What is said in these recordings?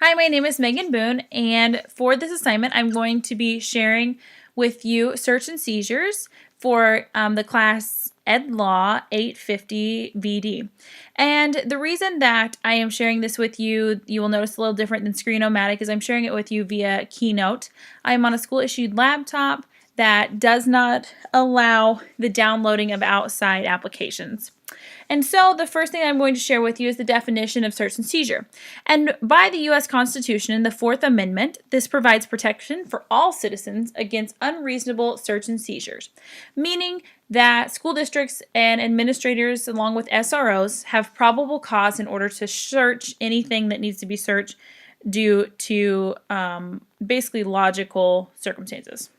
Hi, my name is Megan Boone, and for this assignment, I'm going to be sharing with you search and seizures for the class Ed Law 850 VD. And the reason that I am sharing this with you, you will notice a little different than Screen-O-Matic, is I'm sharing it with you via Keynote. I am on a school-issued laptop that does not allow the downloading of outside applications. And so the first thing I'm going to share with you is the definition of search and seizure. And by the U.S. Constitution in the Fourth Amendment, this provides protection for all citizens against unreasonable search and seizures, meaning that school districts and administrators, along with SROs, have probable cause in order to search anything that needs to be searched due to basically logical circumstances.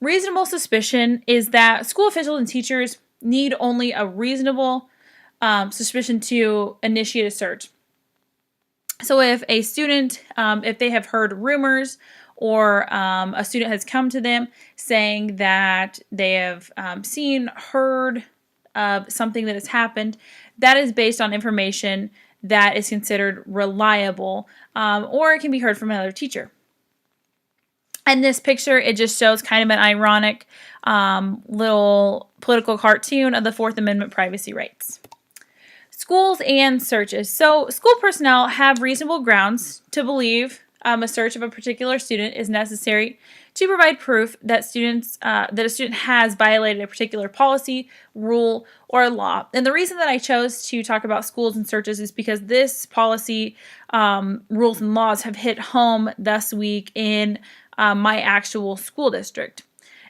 Reasonable suspicion is that school officials and teachers need only a reasonable suspicion to initiate a search. So if a student, if they have heard rumors or a student has come to them saying that they have seen, heard of something that has happened, that is based on information that is considered reliable, or it can be heard from another teacher. And this picture, it just shows kind of an ironic little political cartoon of the Fourth Amendment privacy rights. Schools and searches. So school personnel have reasonable grounds to believe a search of a particular student is necessary to provide proof that that a student has violated a particular policy, rule, or law. And the reason that I chose to talk about schools and searches is because this policy, rules, and laws have hit home this week in my actual school district.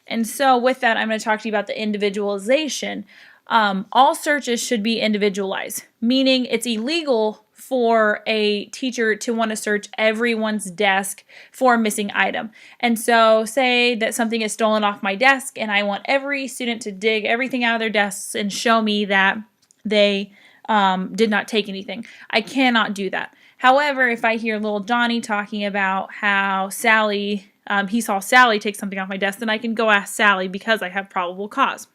And so with that, I'm going to talk to you about the individualization. All searches should be individualized, meaning it's illegal for a teacher to want to search everyone's desk for a missing item. And so say that something is stolen off my desk and I want every student to dig everything out of their desks and show me that they did not take anything. I cannot do that. However, if I hear little Johnny talking about how Sally, he saw Sally take something off my desk, then I can go ask Sally because I have probable cause.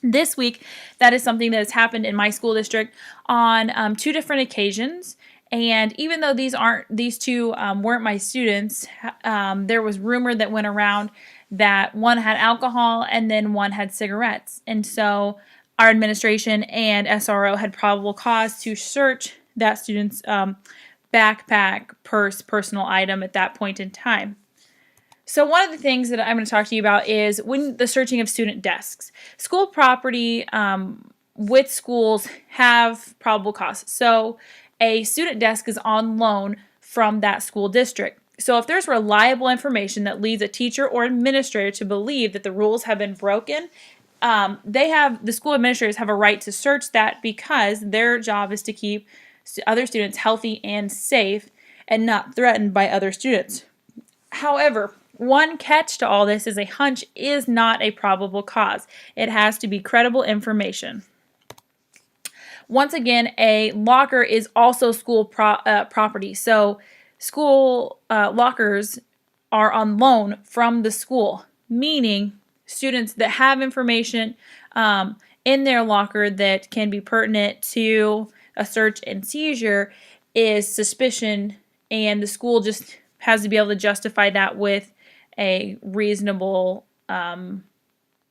This week, that is something that has happened in my school district on 2 different occasions. And even though these two weren't my students, there was rumor that went around that one had alcohol and then one had cigarettes. And so our administration and SRO had probable cause to search that student's backpack, purse, personal item at that point in time. So one of the things that I'm going to talk to you about is when the searching of student desks. School property with schools have probable cause. So a student desk is on loan from that school district. So if there's reliable information that leads a teacher or administrator to believe that the rules have been broken, the school administrators have a right to search that because their job is to keep other students healthy and safe and not threatened by other students. However, one catch to all this is a hunch is not a probable cause. It has to be credible information. Once again, a locker is also school property. So school lockers are on loan from the school, meaning students that have information in their locker that can be pertinent to a search and seizure is suspicion, and the school just has to be able to justify that with a reasonable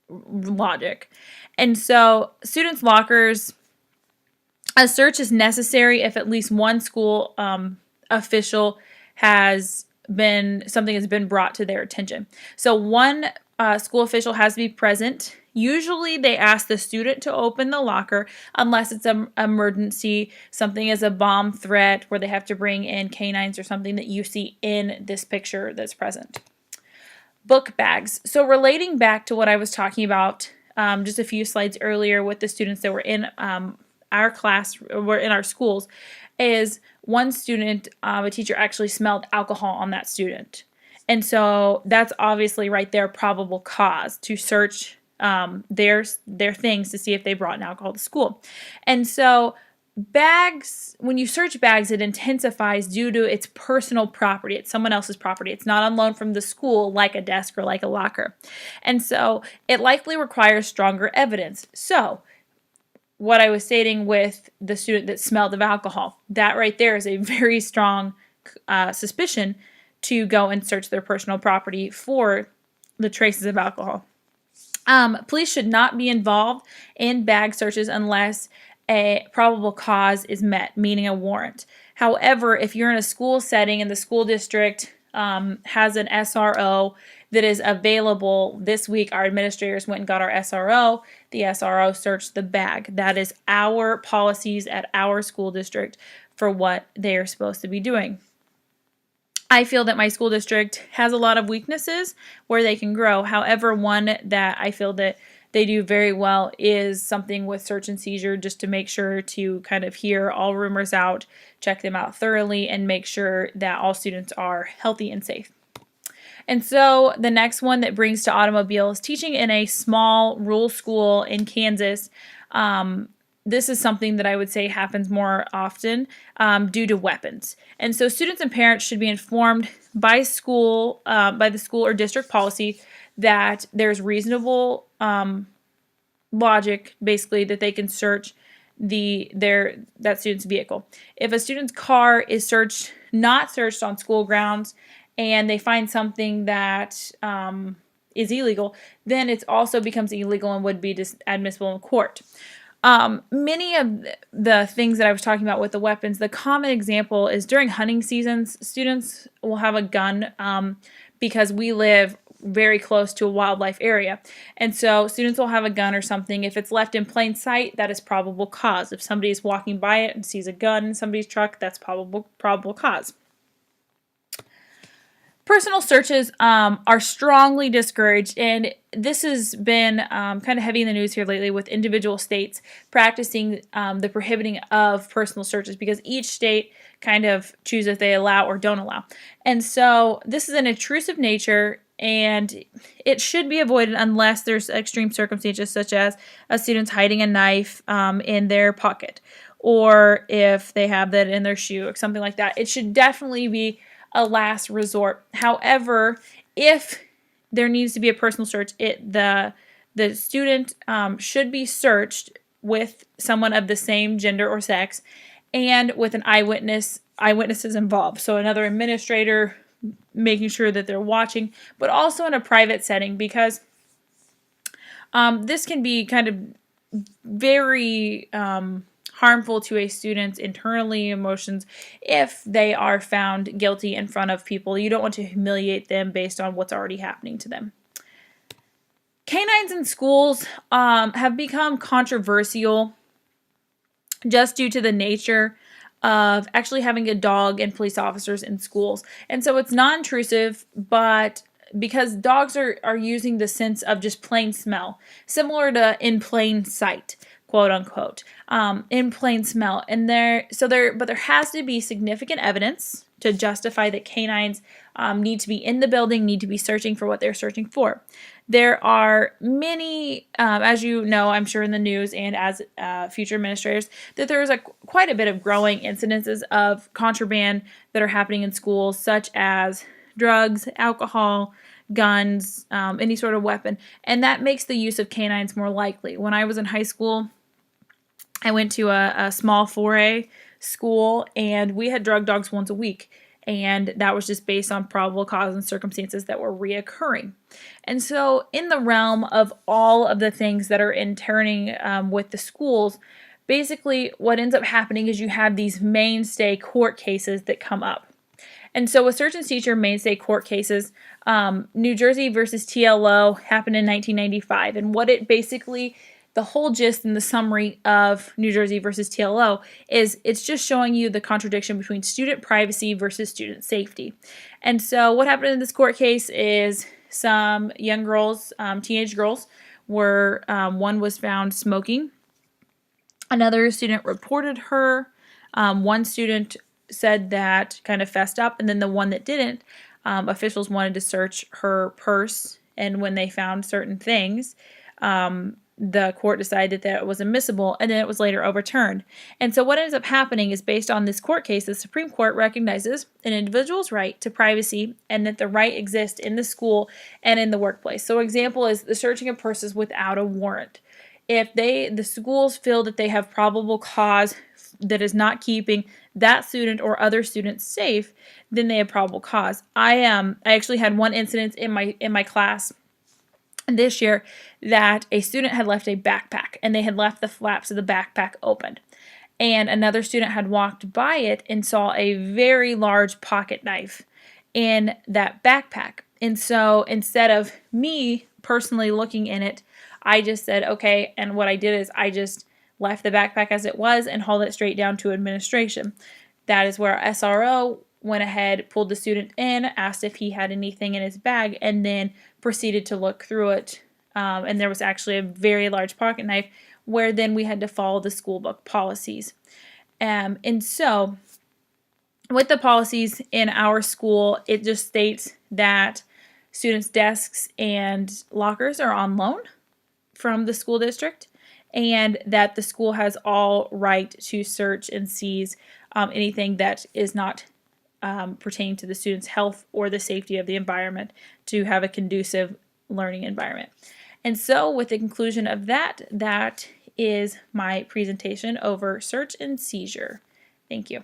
logic. And so students' lockers, a search is necessary if at least one school official something has been brought to their attention. So one school official has to be present. Usually they ask the student to open the locker unless it's an emergency, something as a bomb threat where they have to bring in canines or something that you see in this picture that's present. Book bags. So relating back to what I was talking about just a few slides earlier with the students that were in our class, or in our schools, is one student, a teacher actually smelled alcohol on that student. And so that's obviously right there probable cause to search their things to see if they brought an alcohol to school. And so bags, when you search bags, it intensifies due to its personal property. It's someone else's property. It's not on loan from the school like a desk or like a locker. And so it likely requires stronger evidence. So what I was stating with the student that smelled of alcohol, that right there is a very strong suspicion to go and search their personal property for the traces of alcohol. Police should not be involved in bag searches unless a probable cause is met, meaning a warrant. However, if you're in a school setting and the school district has an SRO that is available this week, our administrators went and got our SRO. The SRO searched the bag. That is our policies at our school district for what they are supposed to be doing. I feel that my school district has a lot of weaknesses where they can grow. However, one that I feel that they do very well is something with search and seizure, just to make sure to kind of hear all rumors out, check them out thoroughly, and make sure that all students are healthy and safe. And so the next one that brings to automobiles, teaching in a small rural school in Kansas. This is something that I would say happens more often due to weapons. And so students and parents should be informed by the school or district policy that there's reasonable logic, basically, that they can search that student's vehicle. If a student's car is not searched on school grounds, and they find something that is illegal, then it also becomes illegal and would be admissible in court. Many of the things that I was talking about with the weapons, the common example is during hunting seasons, students will have a gun because we live very close to a wildlife area. And so students will have a gun or something. If it's left in plain sight, that is probable cause. If somebody is walking by it and sees a gun in somebody's truck, that's probable cause. Personal searches are strongly discouraged, and this has been kind of heavy in the news here lately with individual states practicing the prohibiting of personal searches, because each state kind of chooses if they allow or don't allow. And so this is an intrusive nature, and it should be avoided unless there's extreme circumstances, such as a student's hiding a knife in their pocket, or if they have that in their shoe or something like that. It should definitely be a last resort. However, if there needs to be a personal search, the student should be searched with someone of the same gender or sex, and with an eyewitnesses involved. So another administrator making sure that they're watching, but also in a private setting, because this can be kind of very harmful to a student's internally emotions if they are found guilty in front of people. You don't want to humiliate them based on what's already happening to them. Canines in schools have become controversial just due to the nature of actually having a dog and police officers in schools. And so it's non-intrusive, but because dogs are using the sense of just plain smell, similar to in plain sight, quote unquote, in plain smell. And but there has to be significant evidence to justify that canines need to be in the building, need to be searching for what they're searching for. There are many, as you know, I'm sure in the news and as future administrators, that there is quite a bit of growing incidences of contraband that are happening in schools, such as drugs, alcohol, guns, any sort of weapon. And that makes the use of canines more likely. When I was in high school, I went to a small 4A school, and we had drug dogs once a week. And that was just based on probable cause and circumstances that were reoccurring. And so in the realm of all of the things that are interning with the schools, basically what ends up happening is you have these mainstay court cases that come up. And so with search and seizure mainstay court cases, New Jersey versus TLO happened in 1995. And what it basically, the whole gist and the summary of New Jersey versus TLO is it's just showing you the contradiction between student privacy versus student safety. And so what happened in this court case is some young girls, teenage girls, one was found smoking. Another student reported her. One student said that kind of fessed up, and then the one that didn't, officials wanted to search her purse, and when they found certain things, the court decided that it was admissible, and then it was later overturned. And so what ends up happening is, based on this court case, the Supreme Court recognizes an individual's right to privacy and that the right exists in the school and in the workplace. So example is the searching of purses without a warrant. If the schools feel that they have probable cause that is not keeping that student or other students safe, then they have probable cause. I actually had one incident in my class this year that a student had left a backpack and they had left the flaps of the backpack open. And another student had walked by it and saw a very large pocket knife in that backpack. And so instead of me personally looking in it, I just said, okay. And what I did is I just left the backpack as it was and hauled it straight down to administration. That is where SRO went ahead, pulled the student in, asked if he had anything in his bag, and then proceeded to look through it. And there was actually a very large pocket knife, where then we had to follow the school book policies. And so with the policies in our school, it just states that students' desks and lockers are on loan from the school district, and that the school has all right to search and seize anything that is not pertaining to the student's health or the safety of the environment to have a conducive learning environment. And so with the conclusion of that, that is my presentation over search and seizure. Thank you.